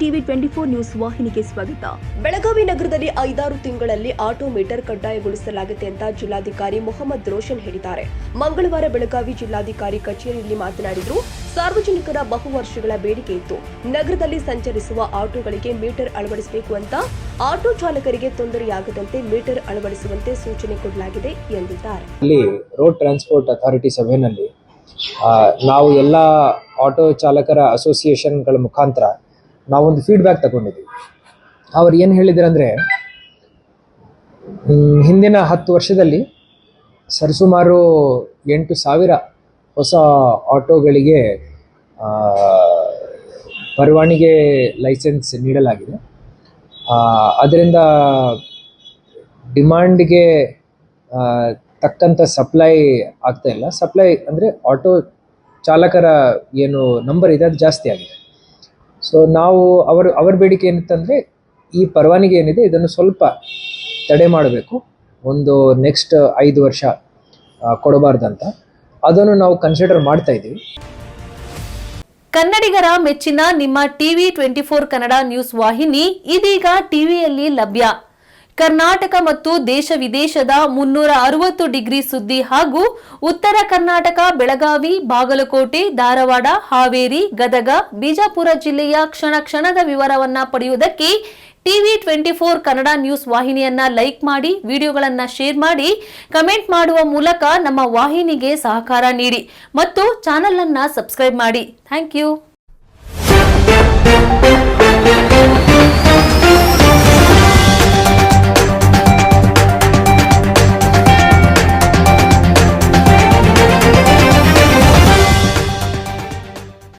TV 24 news ವಾಹಿನಿಗೆ ಸ್ವಾಗತ. ಬೆಳಗಾವಿ ನಗರದಲ್ಲಿ 5-6 ತಿಂಗಳಲ್ಲಿ ಆಟೋ ಮೀಟರ್ ಕಡ್ಡಾಯಗೊಳಿಸಲಾಗಿದೆ ಅಂತ ಜಿಲ್ಲಾಧಿಕಾರಿ ಮೊಹಮ್ಮದ್ ರೋಷನ್ ಹೇಳಿದ್ದಾರೆ. ಮಂಗಳವಾರ ಬೆಳಗಾವಿ ಜಿಲ್ಲಾಧಿಕಾರಿ ಕಚೇರಿಯಲ್ಲಿ ಮಾತನಾಡಿದರು. ಸಾರ್ವಜನಿಕರ ಬಹುವರ್ಷಗಳ ಬೇಡಿಕೆ ಇತ್ತು. ನಗರದಲ್ಲಿ ಸಂಚರಿಸುವ ಆಟೋಗಳಿಗೆ ಮೀಟರ್ ಅಳವಡಿಸಬೇಕು ಅಂತ ಆಟೋ ಚಾಲಕರಿಗೆ ತೊಂದರೆಯಾಗದಂತೆ ಮೀಟರ್ ಅಳವಡಿಸುವಂತೆ ಸೂಚನೆ ಕೊಡಲಾಗಿದೆ ಎಂದಿದ್ದಾರೆ. ರೋಡ್ ಟ್ರಾನ್ಸ್ಪೋರ್ಟ್ ಅಥಾರಿಟಿ ಸಭೆಯಲ್ಲಿ ನಾವು ಎಲ್ಲ ಆಟೋ ಚಾಲಕರ ಅಸೋಸಿಯೇಷನ್ಗಳ ಮುಖಾಂತರ ನಾವೊಂದು ಫೀಡ್ಬ್ಯಾಕ್ ತಗೊಂಡಿದ್ದೀವಿ. ಅವ್ರು ಏನು ಹೇಳಿದ್ರು ಅಂದರೆ, ಹಿಂದಿನ 10 ವರ್ಷದಲ್ಲಿ ಸರಿಸುಮಾರು 8,000 ಹೊಸ ಆಟೋಗಳಿಗೆ ಪರವಾನಗಿ ಲೈಸೆನ್ಸ್ ನೀಡಲಾಗಿದೆ. ಅದರಿಂದ ಡಿಮಾಂಡ್ಗೆ ತಕ್ಕಂಥ ಸಪ್ಲೈ ಆಗ್ತಾ ಇಲ್ಲ. ಸಪ್ಲೈ ಅಂದರೆ ಆಟೋ ಚಾಲಕರ ಏನು ನಂಬರ್ ಇದೆ ಅದು ಜಾಸ್ತಿ ಆಗಿದೆ. ಸೊ ನಾವು ಅವರ ಬೇಡಿಕೆ ಏನಿತ್ತಂದರೆ, ಈ ಪರವಾನಗಿ ಏನಿದೆ ಇದನ್ನು ಸ್ವಲ್ಪ ತಡೆ ಮಾಡಬೇಕು, ಒಂದು ನೆಕ್ಸ್ಟ್ 5 ವರ್ಷ ಕೊಡಬಾರ್ದಂತ. ಅದನ್ನು ನಾವು ಕನ್ಸಿಡರ್ ಮಾಡ್ತಾ ಇದ್ದೀವಿ. ಕನ್ನಡಿಗರ ಮೆಚ್ಚಿನ ನಿಮ್ಮ ಟಿವಿ 24 ಕನ್ನಡ ನ್ಯೂಸ್ ವಾಹಿನಿ ಇದೀಗ ಟಿವಿಯಲ್ಲಿ ಲಭ್ಯ. ಕರ್ನಾಟಕ ಮತ್ತು ದೇಶ ವಿದೇಶದ 360 ಡಿಗ್ರಿ ಸುದ್ದಿ ಹಾಗೂ ಉತ್ತರ ಕರ್ನಾಟಕ, ಬೆಳಗಾವಿ, ಬಾಗಲಕೋಟೆ, ಧಾರವಾಡ, ಹಾವೇರಿ, ಗದಗ, ಬಿಜಾಪುರ ಜಿಲ್ಲೆಯ ಕ್ಷಣ ಕ್ಷಣದ ವಿವರವನ್ನ ಪಡೆಯುವುದಕ್ಕೆ ಟಿವಿ 24 ಕನ್ನಡ ನ್ಯೂಸ್ ವಾಹಿನಿಯನ್ನ ಲೈಕ್ ಮಾಡಿ, ವಿಡಿಯೋಗಳನ್ನ ಶೇರ್ ಮಾಡಿ, ಕಮೆಂಟ್ ಮಾಡುವ ಮೂಲಕ ನಮ್ಮ ವಾಹಿನಿಗೆ ಸಹಕಾರ ನೀಡಿ ಮತ್ತು ಚಾನೆಲ್ ಅನ್ನ ಸಬ್ಸ್ಕ್ರೈಬ್ ಮಾಡಿ. Thank you.